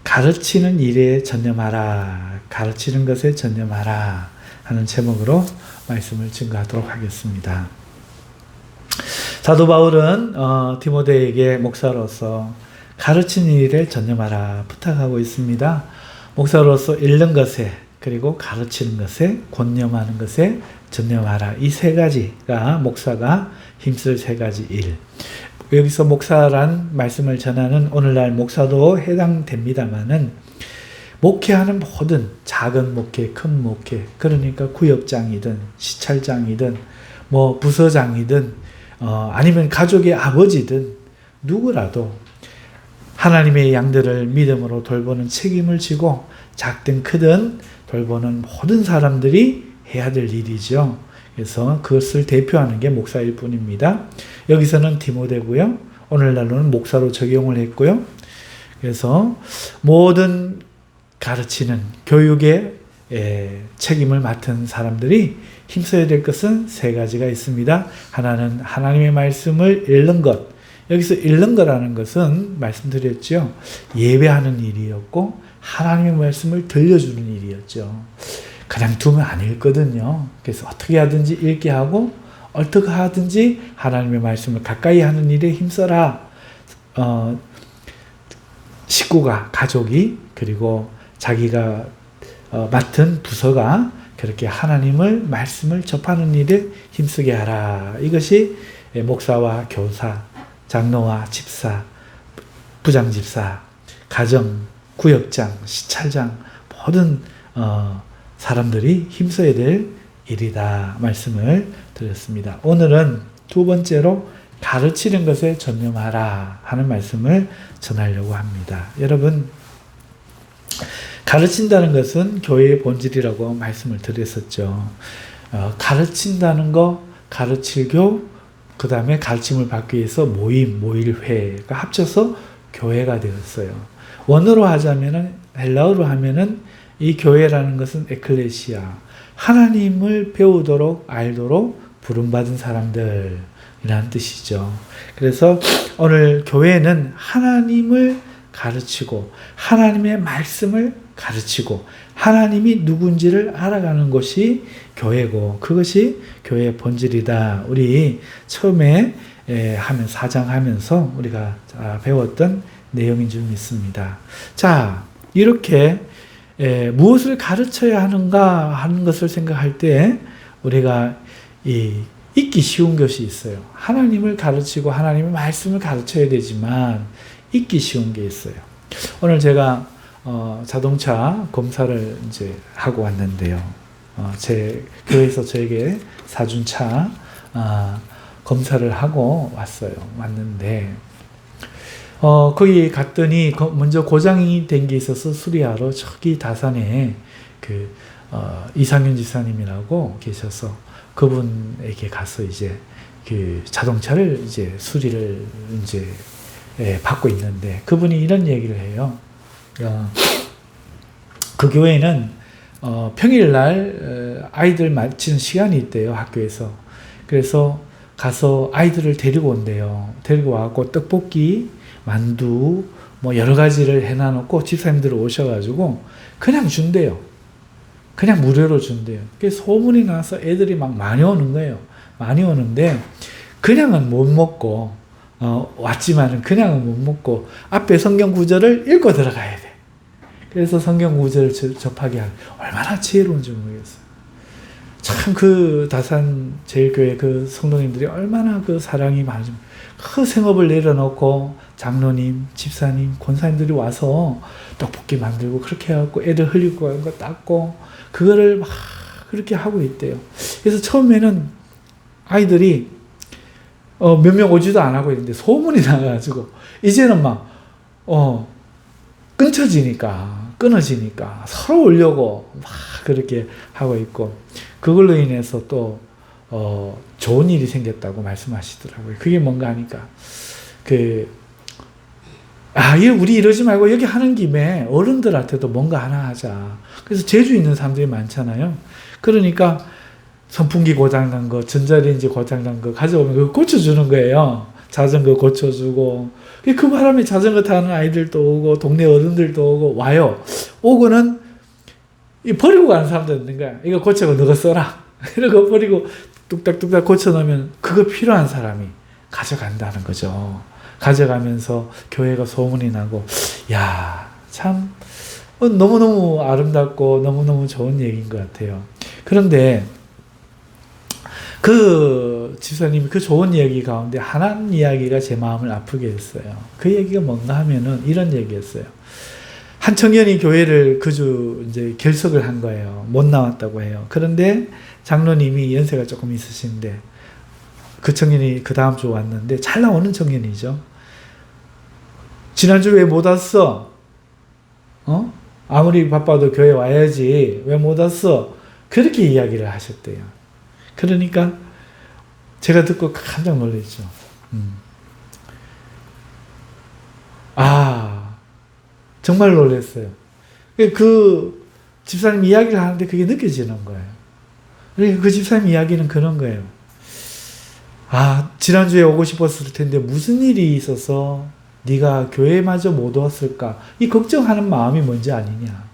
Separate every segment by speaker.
Speaker 1: 가르치는 일에 전념하라, 가르치는 것에 전념하라 하는 제목으로 말씀을 증거하도록 하겠습니다. 사도 바울은 디모데에게 목사로서 가르치는 일에 전념하라 부탁하고 있습니다. 목사로서 읽는 것에 그리고 가르치는 것에 권념하는 것에 전념하라. 이 세 가지가 목사가 힘쓸 세 가지 일. 여기서 목사란 말씀을 전하는 오늘날 목사도 해당됩니다마는 목회하는 모든 작은 목회, 큰 목회, 그러니까 구역장이든 시찰장이든 뭐 부서장이든 아니면 가족의 아버지든 누구라도 하나님의 양들을 믿음으로 돌보는 책임을 지고 작든 크든 돌보는 모든 사람들이 해야 될 일이죠. 그래서 그것을 대표하는 게 목사일 뿐입니다. 여기서는 디모데고요. 오늘날로는 목사로 적용을 했고요. 그래서 모든 가르치는 교육의 책임을 맡은 사람들이 힘써야 될 것은 세 가지가 있습니다. 하나는 하나님의 말씀을 읽는 것. 여기서 읽는 거라는 것은 말씀드렸죠. 예배하는 일이었고 하나님의 말씀을 들려주는 일이었죠. 그냥 두면 안 읽거든요. 그래서 어떻게 하든지 읽게 하고 어떻게 하든지 하나님의 말씀을 가까이 하는 일에 힘써라. 식구가, 가족이 그리고 자기가 맡은 부서가 그렇게 하나님을 말씀을 접하는 일에 힘쓰게 하라. 이것이 목사와 교사, 장로와 집사, 부장집사, 가정, 구역장, 시찰장 모든 사람들이 힘써야 될 일이다 말씀을 드렸습니다. 오늘은 두 번째로 가르치는 것에 전념하라 하는 말씀을 전하려고 합니다. 여러분, 가르친다는 것은 교회의 본질이라고 말씀을 드렸었죠. 가르친다는 거, 가르칠교, 그 다음에 가르침을 받기 위해서 모임, 모일회가 합쳐서 교회가 되었어요. 원어로 하자면은, 헬라어로 하면은 이 교회라는 것은 에클레시아, 하나님을 배우도록 알도록 부름받은 사람들이라는 뜻이죠. 그래서 오늘 교회는 하나님을 가르치고 하나님의 말씀을 가르치고 하나님이 누군지를 알아가는 것이 교회고 그것이 교회의 본질이다. 우리 처음에 사장하면서 우리가 배웠던 내용인 줄 믿습니다. 자, 이렇게 무엇을 가르쳐야 하는가 하는 것을 생각할 때 우리가 잊기 쉬운 것이 있어요. 하나님을 가르치고 하나님의 말씀을 가르쳐야 되지만 잊기 쉬운 게 있어요. 오늘 제가 자동차 검사를 이제 하고 왔는데요. 제 교회에서 저에게 사준 차 검사를 하고 왔는데 거기 갔더니 먼저 고장이 된 게 있어서 수리하러 저기 다산에 이상윤 지사님이라고 계셔서 그분에게 가서 이제 자동차를 이제 수리를 이제 받고 있는데 그분이 이런 얘기를 해요. 그 교회는 평일날 아이들 마치는 시간이 있대요, 학교에서. 그래서 가서 아이들을 데리고 온대요. 데리고 와서 떡볶이, 만두, 뭐 여러 가지를 해놔놓고 집사님들 오셔가지고 그냥 준대요. 그냥 무료로 준대요. 그래서 소문이 나서 애들이 막 많이 오는 거예요. 많이 오는데 그냥은 못 먹고 왔지만은 그냥은 못 먹고 앞에 성경 구절을 읽고 들어가야 돼. 그래서 성경 구절을 접하게 하는 얼마나 지혜로운지 모르겠어요. 참 그 다산 제일교회 그 성도님들이 얼마나 그 사랑이 많은지 그 생업을 내려놓고 장로님, 집사님, 권사님들이 와서 떡볶이 만들고 그렇게 해갖고 애들 흘리고 하는 거 닦고 그거를 막 그렇게 하고 있대요. 그래서 처음에는 아이들이 몇 명 오지도 안 하고 있는데 소문이 나가지고 이제는 막 끊어지니까 서로 오려고 막 그렇게 하고 있고 그걸로 인해서 또 좋은 일이 생겼다고 말씀하시더라고요. 그게 뭔가 하니까 우리 이러지 말고 여기 하는 김에 어른들한테도 뭔가 하나 하자. 그래서 재주 있는 사람들이 많잖아요. 그러니까 선풍기 고장난 거, 전자레인지 고장난 거 가져오면 그거 고쳐주는 거예요. 자전거 고쳐주고, 그 바람에 자전거 타는 아이들도 오고, 동네 어른들도 오고, 와요. 오고는, 버리고 가는 사람도 있는 거야. 이거 고치고 너가 써라. 이러고 버리고 뚝딱뚝딱 고쳐놓으면 그거 필요한 사람이 가져간다는 거죠. 가져가면서 교회가 소문이 나고, 야, 참, 너무너무 아름답고 너무너무 좋은 얘기인 것 같아요. 그런데 그 집사님이 그 좋은 이야기 가운데 한 이야기가 제 마음을 아프게 했어요. 그 얘기가 뭔가 하면은 이런 얘기였어요. 한 청년이 교회를 그 주 이제 결석을 한 거예요. 못 나왔다고 해요. 그런데 장로님이 연세가 조금 있으신데 그 청년이 그 다음 주 왔는데 잘 나오는 청년이죠. 지난주 왜 못 왔어? 아무리 바빠도 교회 와야지. 왜 못 왔어? 그렇게 이야기를 하셨대요. 그러니까 제가 듣고 깜짝 놀랐죠. 정말 놀랐어요. 그 집사님 이야기를 하는데 그게 느껴지는 거예요. 그러니까 그 집사님 이야기는 그런 거예요. 지난주에 오고 싶었을 텐데 무슨 일이 있어서 네가 교회마저 못 왔을까? 이 걱정하는 마음이 뭔지 아니냐?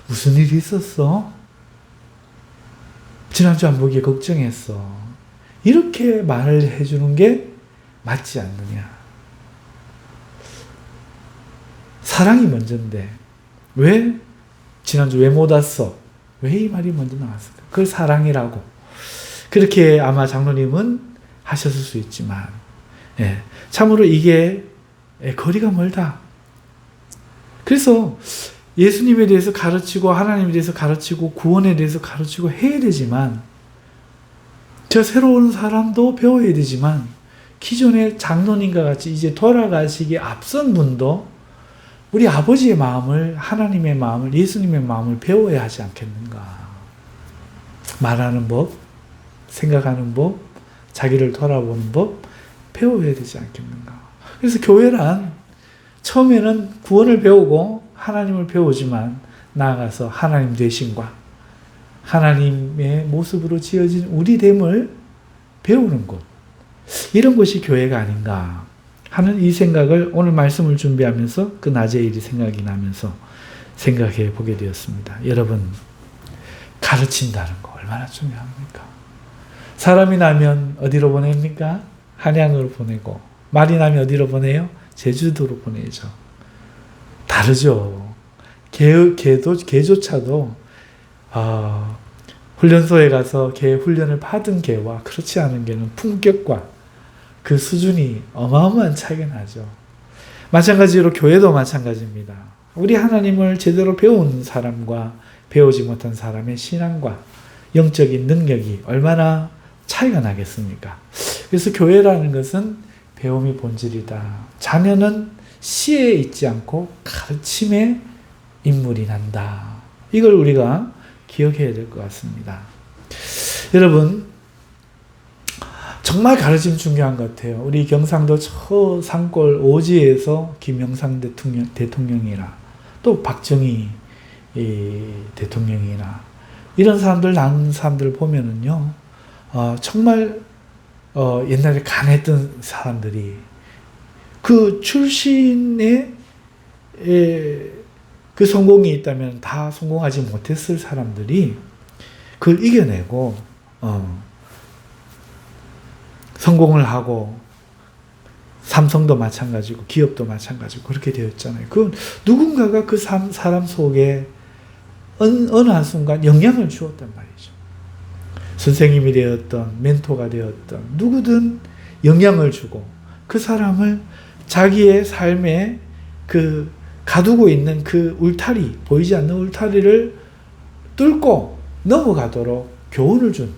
Speaker 1: 무슨 일이 있었어? 지난주 안 보기에 걱정했어. 이렇게 말을 해주는 게 맞지 않느냐? 사랑이 먼저인데 왜 지난주 왜 못 왔어? 왜 이 말이 먼저 나왔을까? 그걸 사랑이라고. 그렇게 아마 장로님은 하셨을 수 있지만 참으로 이게 거리가 멀다. 그래서 예수님에 대해서 가르치고 하나님에 대해서 가르치고 구원에 대해서 가르치고 해야 되지만 저 새로운 사람도 배워야 되지만 기존의 장로님과 같이 이제 돌아가시기에 앞선 분도 우리 아버지의 마음을, 하나님의 마음을, 예수님의 마음을 배워야 하지 않겠는가. 말하는 법, 생각하는 법, 자기를 돌아보는 법 배워야 되지 않겠는가. 그래서 교회란 처음에는 구원을 배우고 하나님을 배우지만 나아가서 하나님 되심과 하나님의 모습으로 지어진 우리 됨을 배우는 곳. 이런 것이 교회가 아닌가 하는 이 생각을 오늘 말씀을 준비하면서 그 낮의 일이 생각이 나면서 생각해 보게 되었습니다. 여러분, 가르친다는 거 얼마나 중요합니까? 사람이 나면 어디로 보냅니까? 한양으로 보내고, 말이 나면 어디로 보내요? 제주도로 보내죠. 다르죠. 개조차도 훈련소에 가서 개 훈련을 받은 개와 그렇지 않은 개는 품격과 그 수준이 어마어마한 차이가 나죠. 마찬가지로 교회도 마찬가지입니다. 우리 하나님을 제대로 배운 사람과 배우지 못한 사람의 신앙과 영적인 능력이 얼마나 차이가 나겠습니까? 그래서 교회라는 것은 배움이 본질이다. 자녀는 시에 있지 않고 가르침의 인물이 난다. 이걸 우리가 기억해야 될 것 같습니다. 여러분, 정말 가르침 중요한 것 같아요. 우리 경상도 저 산골 오지에서 김영삼 대통령이나 또 박정희 대통령이나 이런 사람들, 난 사람들 보면은요, 정말 옛날에 간했던 사람들이 그 출신의 그 성공이 있다면 다 성공하지 못했을 사람들이 그걸 이겨내고 성공을 하고 삼성도 마찬가지고 기업도 마찬가지고 그렇게 되었잖아요. 그 누군가가 그 사람 속에 어느 한순간 영향을 주었단 말이죠. 선생님이 되었던 멘토가 되었던 누구든 영향을 주고 그 사람을 자기의 삶에 그 가두고 있는 그 울타리, 보이지 않는 울타리를 뚫고 넘어가도록 교훈을 준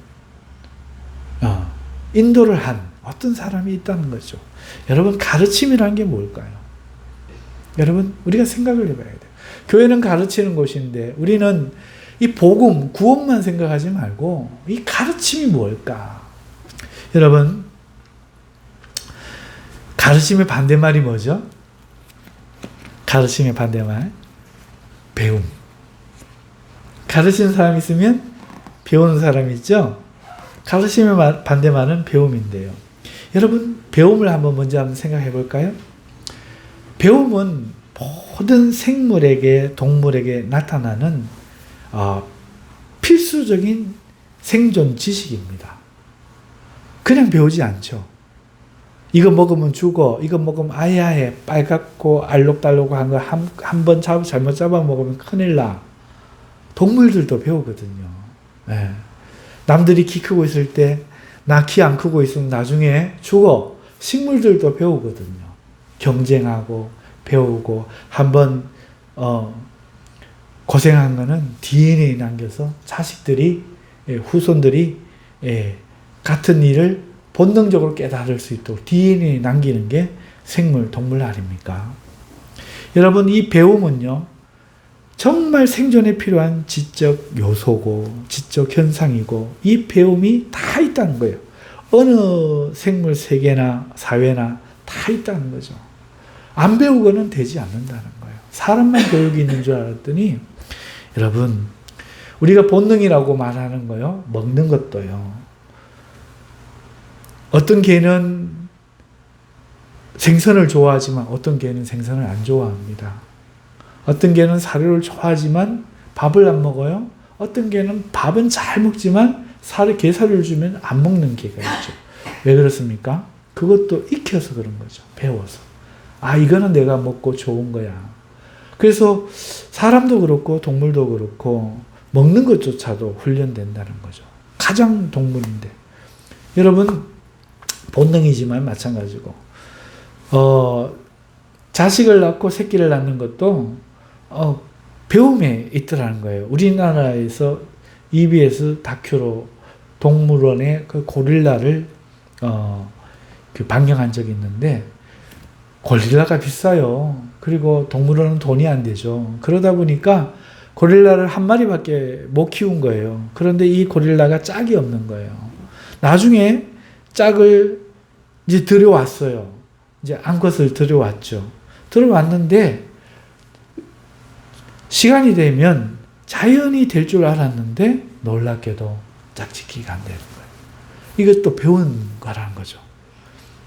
Speaker 1: 인도를 한 어떤 사람이 있다는 거죠. 여러분, 가르침이란 게 뭘까요? 여러분, 우리가 생각을 해봐야 돼요. 교회는 가르치는 곳인데 우리는 이 복음, 구원만 생각하지 말고 이 가르침이 뭘까? 여러분, 가르침의 반대말이 뭐죠? 가르침의 반대말, 배움. 가르치는 사람이 있으면 배우는 사람이 있죠? 가르침의 반대말은 배움인데요. 여러분, 배움을 먼저 한번 생각해 볼까요? 배움은 모든 생물에게, 동물에게 나타나는 필수적인 생존 지식입니다. 그냥 배우지 않죠. 이거 먹으면 죽어, 이거 먹으면 아야해, 빨갛고 알록달록한 거 한 번 잘못 잡아 먹으면 큰일 나. 동물들도 배우거든요. 네. 남들이 키 크고 있을 때 나 키 안 크고 있으면 나중에 죽어. 식물들도 배우거든요. 경쟁하고 배우고 한번 고생한 거는 DNA 남겨서 자식들이, 후손들이 같은 일을 본능적으로 깨달을 수 있도록 DNA 남기는 게 생물, 동물 아닙니까? 여러분, 이 배움은요, 정말 생존에 필요한 지적 요소고, 지적 현상이고, 이 배움이 다 있다는 거예요. 어느 생물 세계나 사회나 다 있다는 거죠. 안 배우고는 되지 않는다는 거예요. 사람만 교육이 있는 줄 알았더니, 여러분, 우리가 본능이라고 말하는 거요, 먹는 것도요. 어떤 개는 생선을 좋아하지만 어떤 개는 생선을 안 좋아합니다. 어떤 개는 사료를 좋아하지만 밥을 안 먹어요. 어떤 개는 밥은 잘 먹지만 게사료를 주면 안 먹는 개가 있죠. 왜 그렇습니까? 그것도 익혀서 그런 거죠. 배워서. 이거는 내가 먹고 좋은 거야. 그래서 사람도 그렇고 동물도 그렇고 먹는 것조차도 훈련된다는 거죠. 가장 동물인데. 여러분, 본능이지만 마찬가지고, 자식을 낳고 새끼를 낳는 것도 배움에 있더라는 거예요. 우리나라에서 EBS 다큐로 동물원의 그 고릴라를 방영한 적이 있는데, 고릴라가 비싸요. 그리고 동물원은 돈이 안 되죠. 그러다 보니까 고릴라를 한 마리밖에 못 키운 거예요. 그런데 이 고릴라가 짝이 없는 거예요. 나중에 짝을 이제 들여왔어요. 이제 암컷을 들여왔죠. 들여왔는데 시간이 되면 자연이 될 줄 알았는데 놀랍게도 짝짓기가 안 되는 거예요. 이것도 배운 거라는 거죠.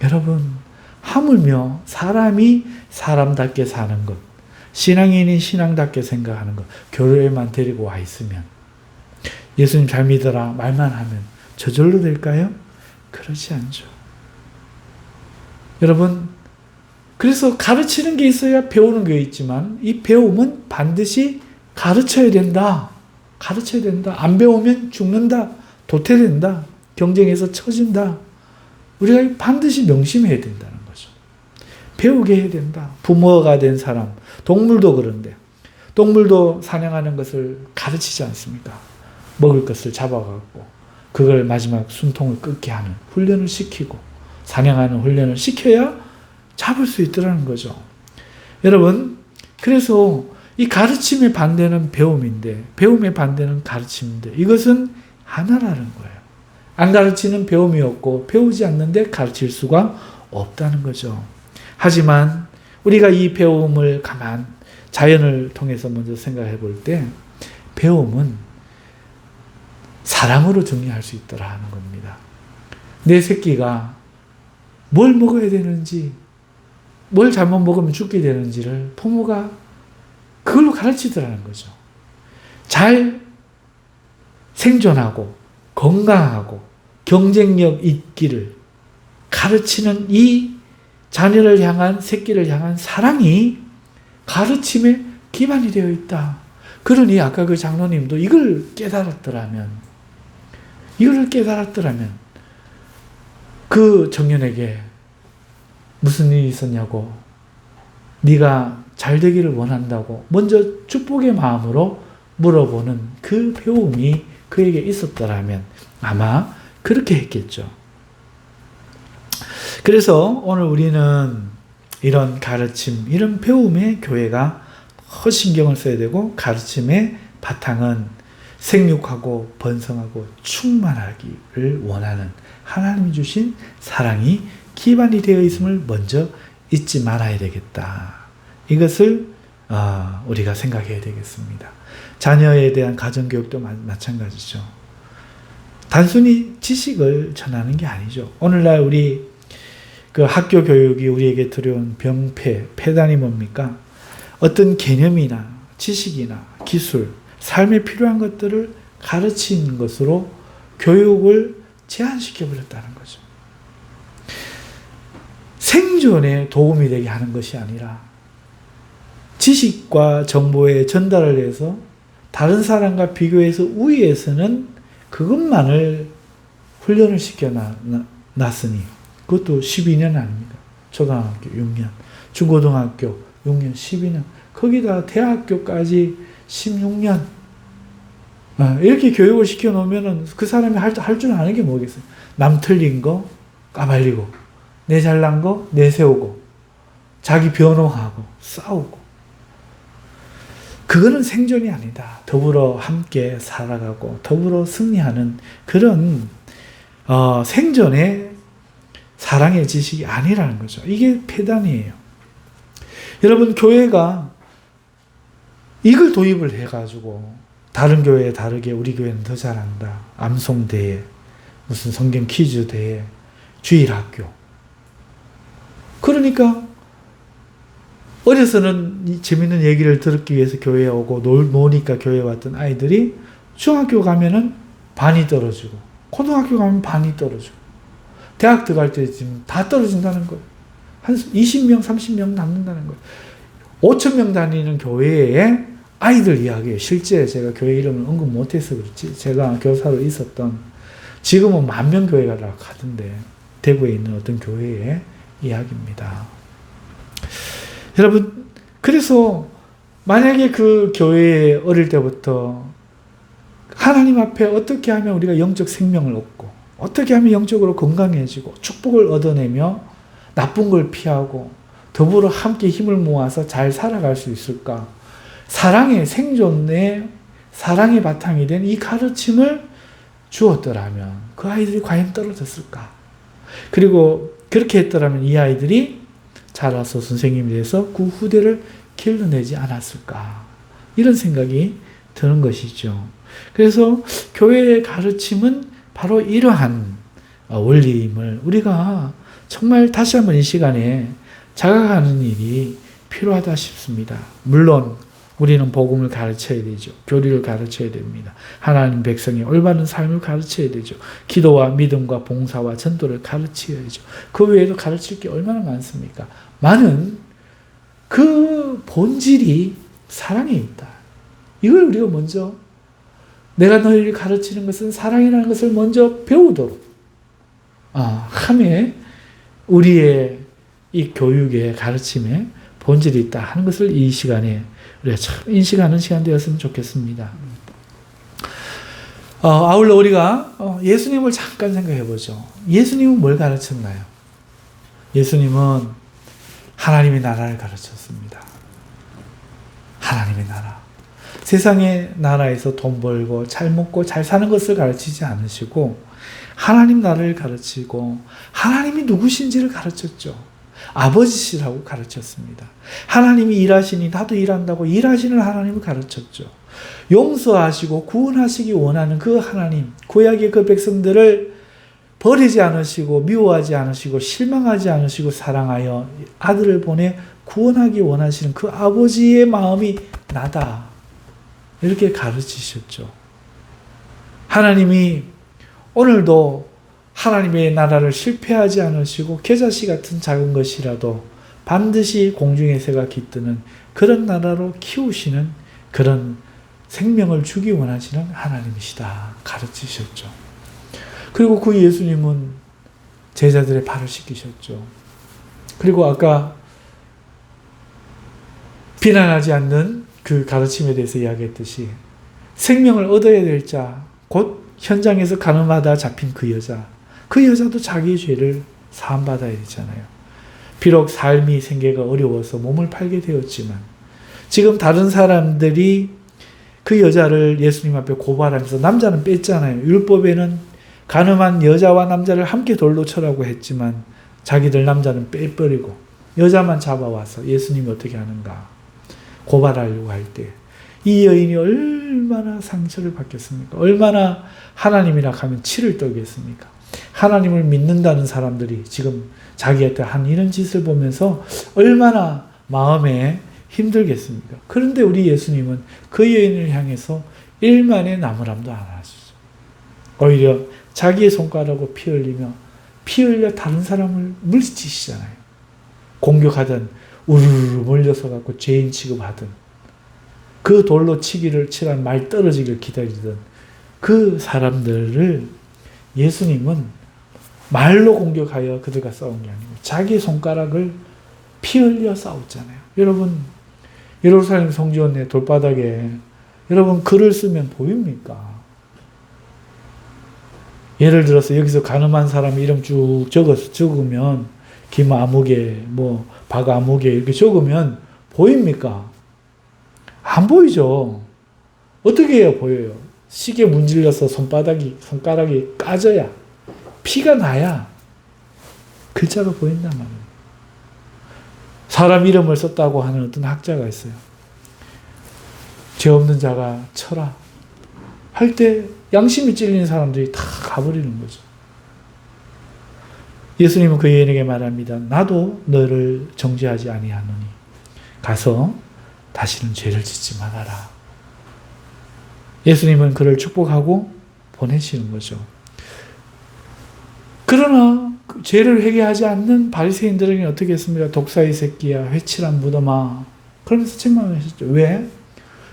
Speaker 1: 여러분, 하물며 사람이 사람답게 사는 것, 신앙인이 신앙답게 생각하는 것, 교회에만 데리고 와 있으면, 예수님 잘 믿어라 말만 하면 저절로 될까요? 그렇지 않죠. 여러분, 그래서 가르치는 게 있어야 배우는 게 있지만, 이 배움은 반드시 가르쳐야 된다. 가르쳐야 된다. 안 배우면 죽는다. 도태된다. 경쟁에서 처진다. 우리가 반드시 명심해야 된다는 거죠. 배우게 해야 된다. 부모가 된 사람, 동물도 그런데, 동물도 사냥하는 것을 가르치지 않습니까? 먹을 것을 잡아갖고 그걸 마지막 숨통을 끊게 하는 훈련을 시키고, 사냥하는 훈련을 시켜야 잡을 수 있더라는 거죠. 여러분, 그래서 이 가르침의 반대는 배움인데, 배움의 반대는 가르침인데, 이것은 하나라는 거예요. 안 가르치는 배움이 없고, 배우지 않는데 가르칠 수가 없다는 거죠. 하지만 우리가 이 배움을 자연을 통해서 먼저 생각해 볼 때, 배움은 사랑으로 정리할 수 있더라 하는 겁니다. 내 새끼가 뭘 먹어야 되는지, 뭘 잘못 먹으면 죽게 되는지를 부모가 그걸로 가르치더라는 거죠. 잘 생존하고 건강하고 경쟁력 있기를 가르치는 이 자녀를 향한, 새끼를 향한 사랑이 가르침에 기반이 되어 있다. 그러니 아까 그 장로님도 이걸 깨달았더라면 그 청년에게 무슨 일이 있었냐고, 네가 잘 되기를 원한다고 먼저 축복의 마음으로 물어보는 그 배움이 그에게 있었더라면 아마 그렇게 했겠죠. 그래서 오늘 우리는 이런 가르침, 이런 배움에 교회가 더 신경을 써야 되고, 가르침의 바탕은 생육하고 번성하고 충만하기를 원하는 하나님이 주신 사랑이 기반이 되어 있음을 먼저 잊지 말아야 되겠다. 이것을 우리가 생각해야 되겠습니다. 자녀에 대한 가정교육도 마찬가지죠. 단순히 지식을 전하는 게 아니죠. 오늘날 우리 그 학교 교육이 우리에게 들여온 병폐, 폐단이 뭡니까? 어떤 개념이나 지식이나 기술, 삶에 필요한 것들을 가르치는 것으로 교육을 제한시켜 버렸다는 거죠. 생존에 도움이 되게 하는 것이 아니라 지식과 정보의 전달을 해서 다른 사람과 비교해서 우위에서는 그것만을 훈련을 시켜놨으니 그것도 12년 아닙니까? 초등학교 6년, 중고등학교 6년, 12년, 거기다 대학교까지 16년 이렇게 교육을 시켜놓으면 그 사람이 할 줄 아는 게 뭐겠어요? 남 틀린 거 까발리고 내 잘난 거 내세우고 자기 변호하고 싸우고 그거는 생존이 아니다. 더불어 함께 살아가고 더불어 승리하는 그런 생존의 사랑의 지식이 아니라는 거죠. 이게 폐단이에요. 여러분 교회가 이걸 도입을 해가지고 다른 교회에 다르게 우리 교회는 더 잘한다. 암송대회, 무슨 성경 퀴즈 대회, 주일학교. 그러니까 어려서는 재밌는 얘기를 듣기 위해서 교회에 오고 노니까 교회에 왔던 아이들이 중학교 가면은 반이 떨어지고 고등학교 가면 반이 떨어지고 대학 들어갈 때 지금 다 떨어진다는 거예요. 한 20명, 30명 남는다는 거예요. 5,000명 다니는 교회에 아이들 이야기예요. 실제 제가 교회 이름을 언급 못해서 그렇지 제가 교사로 있었던 지금은 10,000명 교회가 가던데 대구에 있는 어떤 교회의 이야기입니다. 여러분 그래서 만약에 그 교회에 어릴 때부터 하나님 앞에 어떻게 하면 우리가 영적 생명을 얻고 어떻게 하면 영적으로 건강해지고 축복을 얻어내며 나쁜 걸 피하고 더불어 함께 힘을 모아서 잘 살아갈 수 있을까? 사랑의 생존의 사랑의 바탕이 된 이 가르침을 주었더라면 그 아이들이 과연 떨어졌을까? 그리고 그렇게 했더라면 이 아이들이 자라서 선생님이 돼서 그 후대를 길러내지 않았을까? 이런 생각이 드는 것이죠. 그래서 교회의 가르침은 바로 이러한 원리임을 우리가 정말 다시 한번 이 시간에 자각하는 일이 필요하다 싶습니다. 물론 우리는 복음을 가르쳐야 되죠. 교리를 가르쳐야 됩니다. 하나님 백성이 올바른 삶을 가르쳐야 되죠. 기도와 믿음과 봉사와 전도를 가르쳐야죠. 그 외에도 가르칠 게 얼마나 많습니까? 많은 그 본질이 사랑에 있다. 이걸 우리가 먼저 내가 너희를 가르치는 것은 사랑이라는 것을 먼저 배우도록 함에 우리의 이 교육의 가르침에 본질이 있다 하는 것을 이 시간에 우리가 참 인식하는 시간 되었으면 좋겠습니다. 아울러 우리가 예수님을 잠깐 생각해 보죠. 예수님은 뭘 가르쳤나요? 예수님은 하나님의 나라를 가르쳤습니다. 하나님의 나라. 세상의 나라에서 돈 벌고 잘 먹고 잘 사는 것을 가르치지 않으시고 하나님 나라를 가르치고 하나님이 누구신지를 가르쳤죠. 아버지시라고 가르쳤습니다. 하나님이 일하시니 나도 일한다고 일하시는 하나님을 가르쳤죠. 용서하시고 구원하시기 원하는 그 하나님, 구약의 그 백성들을 버리지 않으시고 미워하지 않으시고 실망하지 않으시고 사랑하여 아들을 보내 구원하기 원하시는 그 아버지의 마음이 나다. 이렇게 가르치셨죠. 하나님이 오늘도 하나님의 나라를 실패하지 않으시고 겨자씨 같은 작은 것이라도 반드시 공중의 새가 깃드는 그런 나라로 키우시는 그런 생명을 주기 원하시는 하나님이시다. 가르치셨죠. 그리고 그 예수님은 제자들의 발을 씻기셨죠. 그리고 아까 비난하지 않는 그 가르침에 대해서 이야기했듯이 생명을 얻어야 될 자, 곧 현장에서 가늠하다 잡힌 그 여자도 자기의 죄를 사함받아야 되잖아요. 비록 삶이 생계가 어려워서 몸을 팔게 되었지만 지금 다른 사람들이 그 여자를 예수님 앞에 고발하면서 남자는 뺐잖아요. 율법에는 가늠한 여자와 남자를 함께 돌로 쳐라고 했지만 자기들 남자는 빼버리고 여자만 잡아와서 예수님이 어떻게 하는가 고발하려고 할 때 이 여인이 얼마나 상처를 받겠습니까? 얼마나 하나님이라 하면 치를 떨겠습니까? 하나님을 믿는다는 사람들이 지금 자기한테 한 이런 짓을 보면서 얼마나 마음에 힘들겠습니까? 그런데 우리 예수님은 그 여인을 향해서 일만의 나무람도 안 하셨어요. 오히려 자기의 손가락으로 피 흘려 다른 사람을 물리치시잖아요. 공격하던 우르르 몰려서 갖고 죄인 취급하던 그 돌로 칠한 말 떨어지길 기다리던 그 사람들을 예수님은 말로 공격하여 그들과 싸운 게 아니고 자기 손가락을 피 흘려 싸웠잖아요. 여러분, 예루살렘 성전 내 돌바닥에 여러분 글을 쓰면 보입니까? 예를 들어서 여기서 가늠한 사람 이름 쭉 적으면 김아무개, 박아무개 이렇게 적으면 보입니까? 안 보이죠. 어떻게 해야 보여요? 시계 문질러서 손가락이 까져야 피가 나야 글자가 보인단 말이에요. 사람 이름을 썼다고 하는 어떤 학자가 있어요. 죄 없는 자가 쳐라 할 때 양심이 찔리는 사람들이 다 가버리는 거죠. 예수님은 그 여인에게 말합니다. 나도 너를 정죄하지 아니하노니 가서 다시는 죄를 짓지 말아라. 예수님은 그를 축복하고 보내시는 거죠. 그러나 죄를 회개하지 않는 바리새인들에게는 어떻게 했습니까? 독사의 새끼야, 회칠한 무덤아. 그러면서 책망하셨죠. 왜?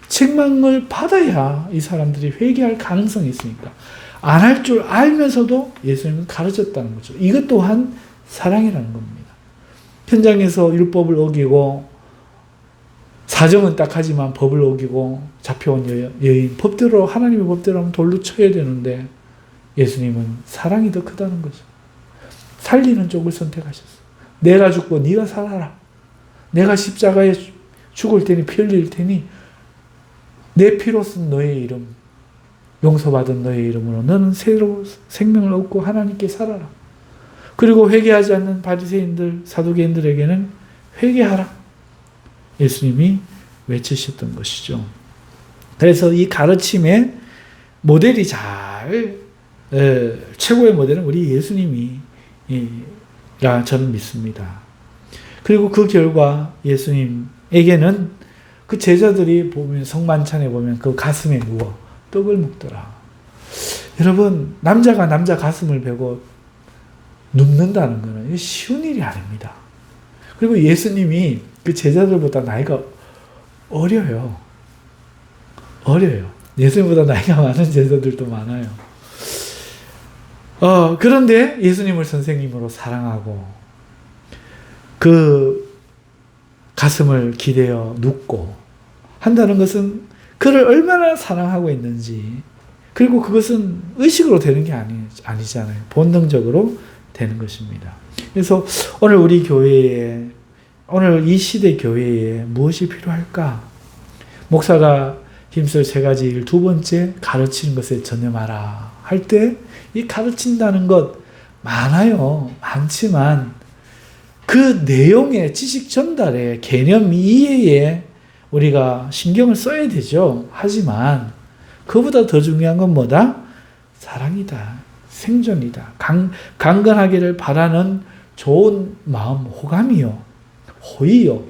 Speaker 1: 책망을 받아야 이 사람들이 회개할 가능성이 있으니까. 안 할 줄 알면서도 예수님은 가르쳤다는 거죠. 이것 또한 사랑이라는 겁니다. 현장에서 율법을 어기고 사정은 딱 하지만 법을 어기고 잡혀온 여인, 법대로 하나님의 법대로 하면 돌로 쳐야 되는데 예수님은 사랑이 더 크다는 거죠. 살리는 쪽을 선택하셨어요. 내가 죽고 네가 살아라. 내가 십자가에 죽을 테니 피 흘릴 테니 내 피로 쓴 너의 이름, 용서받은 너의 이름으로 너는 새로 생명을 얻고 하나님께 살아라. 그리고 회개하지 않는 바리새인들, 사두개인들에게는 회개하라. 예수님이 외치셨던 것이죠. 그래서 이 가르침의 모델이 최고의 모델은 우리 예수님이라 저는 믿습니다. 그리고 그 결과 예수님에게는 그 제자들이 보면 성만찬에 보면 그 가슴에 누워 떡을 먹더라. 여러분, 남자가 남자 가슴을 베고 눕는다는 것은 쉬운 일이 아닙니다. 그리고 예수님이 그 제자들보다 나이가 어려요. 예수님보다 나이가 많은 제자들도 많아요. 그런데 예수님을 선생님으로 사랑하고 그 가슴을 기대어 눕고 한다는 것은 그를 얼마나 사랑하고 있는지, 그리고 그것은 의식으로 되는 게 아니잖아요. 본능적으로 되는 것입니다. 그래서 오늘 우리 교회에, 오늘 이 시대 교회에 무엇이 필요할까? 목사가 힘쓸 세 가지 일, 두 번째, 가르치는 것에 전념하라 할 때 이 가르친다는 것 많아요. 많지만 그 내용의 지식 전달에, 개념 이해에 우리가 신경을 써야 되죠. 하지만 그보다 더 중요한 건 뭐다? 사랑이다. 생존이다. 강건하기를 바라는 좋은 마음, 호감이요. 호의요.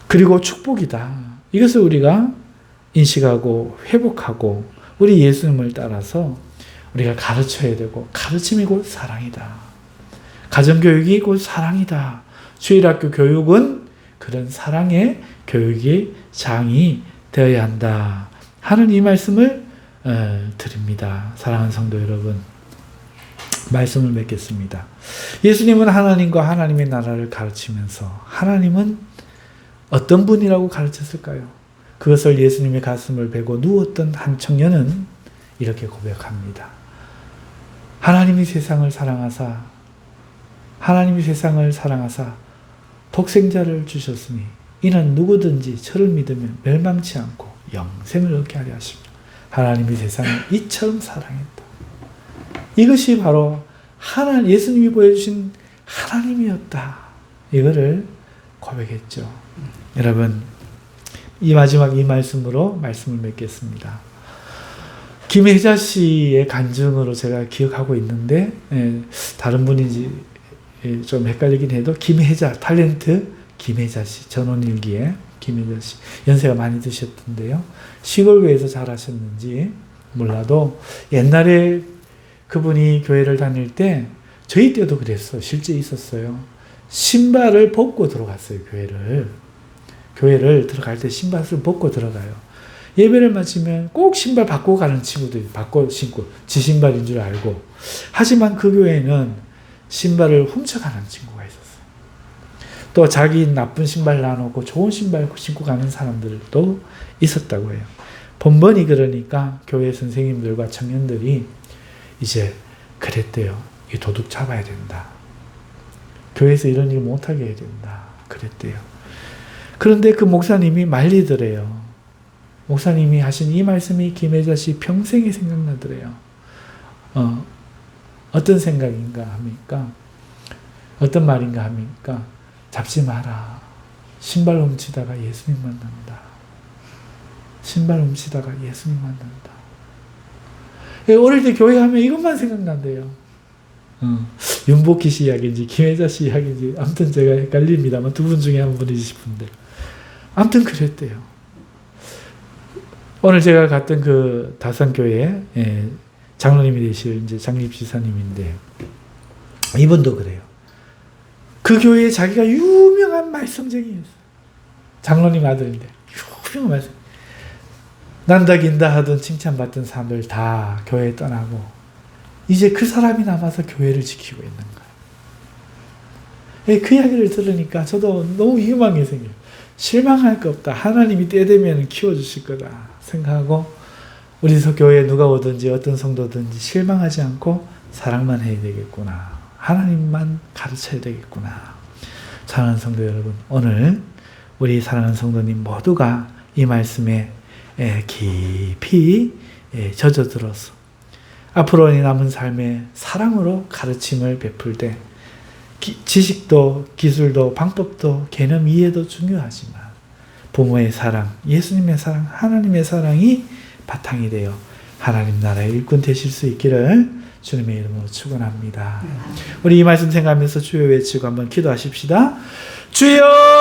Speaker 1: 그리고 축복이다. 이것을 우리가 인식하고 회복하고 우리 예수님을 따라서 우리가 가르쳐야 되고, 가르침이 곧 사랑이다. 가정교육이 곧 사랑이다. 주일학교 교육은 그런 사랑의 교육의 장이 되어야 한다 하는 이 말씀을 드립니다. 사랑하는 성도 여러분, 말씀을 맺겠습니다. 예수님은 하나님과 하나님의 나라를 가르치면서 하나님은 어떤 분이라고 가르쳤을까요? 그것을 예수님의 가슴을 베고 누웠던 한 청년은 이렇게 고백합니다. 하나님이 세상을 사랑하사 독생자를 주셨으니 이는 누구든지 저를 믿으면 멸망치 않고 영생을 얻게 하려 하십니다. 하나님이 세상을 이처럼 사랑했다. 이것이 바로 예수님이 보여주신 하나님이었다. 이거를 고백했죠. 여러분, 이 마지막 이 말씀으로 말씀을 맺겠습니다. 김혜자 씨의 간증으로 제가 기억하고 있는데, 다른 분인지 좀 헷갈리긴 해도 김혜자, 탤런트 김혜자 씨, 전원일기에 김혜자 씨, 연세가 많이 드셨던데요. 시골교회에서 잘하셨는지 몰라도 옛날에 그분이 교회를 다닐 때, 저희 때도 그랬어요. 실제 있었어요. 신발을 벗고 들어갔어요, 교회를. 교회를 들어갈 때 신발을 벗고 들어가요. 예배를 마치면 꼭 신발 바꾸고 가는 친구들이 바꿔 신고 지 신발인 줄 알고. 하지만 그 교회에는 신발을 훔쳐가는 친구가 있었어요. 또 자기 나쁜 신발 놔놓고 좋은 신발 신고 가는 사람들도 있었다고 해요. 번번이 그러니까 교회 선생님들과 청년들이 이제 그랬대요. 이 도둑 잡아야 된다. 교회에서 이런 일 못하게 해야 된다. 그랬대요. 그런데 그 목사님이 말리더래요. 목사님이 하신 이 말씀이 김혜자 씨 평생이 생각나더래요. 어떤 생각인가 합니까? 어떤 말인가 합니까? 잡지 마라. 신발 훔치다가 예수님 만난다. 신발 훔치다가 예수님 만난다. 어릴 때 교회 가면 이것만 생각난대요. 윤복희 씨 이야기인지 김혜자 씨 이야기인지 아무튼 제가 헷갈립니다만 두 분 중에 한 분이지 싶은데 아무튼 그랬대요. 오늘 제가 갔던 그 다산교회 장로님이 되실 이제 장립지사님인데 이분도 그래요. 그 교회에 자기가 유명한 말씀쟁이였어요. 장로님 아들인데 유명한 말씀. 난다 긴다 하던 칭찬받던 사람들 다 교회에 떠나고 이제 그 사람이 남아서 교회를 지키고 있는 거예요. 그 이야기를 들으니까 저도 너무 희망이 생겨요. 실망할 거 없다. 하나님이 때 되면 키워주실 거다 생각하고 우리 교회에 누가 오든지 어떤 성도든지 실망하지 않고 사랑만 해야 되겠구나. 하나님만 가르쳐야 되겠구나. 사랑하는 성도 여러분, 오늘 우리 사랑하는 성도님 모두가 이 말씀에 깊이 젖어들어서 앞으로 남은 삶에 사랑으로 가르침을 베풀 때 지식도 기술도 방법도 개념 이해도 중요하지만 부모의 사랑, 예수님의 사랑, 하나님의 사랑이 바탕이 되어 하나님 나라의 일꾼 되실 수 있기를 주님의 이름으로 축원합니다. 우리 이 말씀 생각하면서 주여 외치고 한번 기도하십시다. 주여!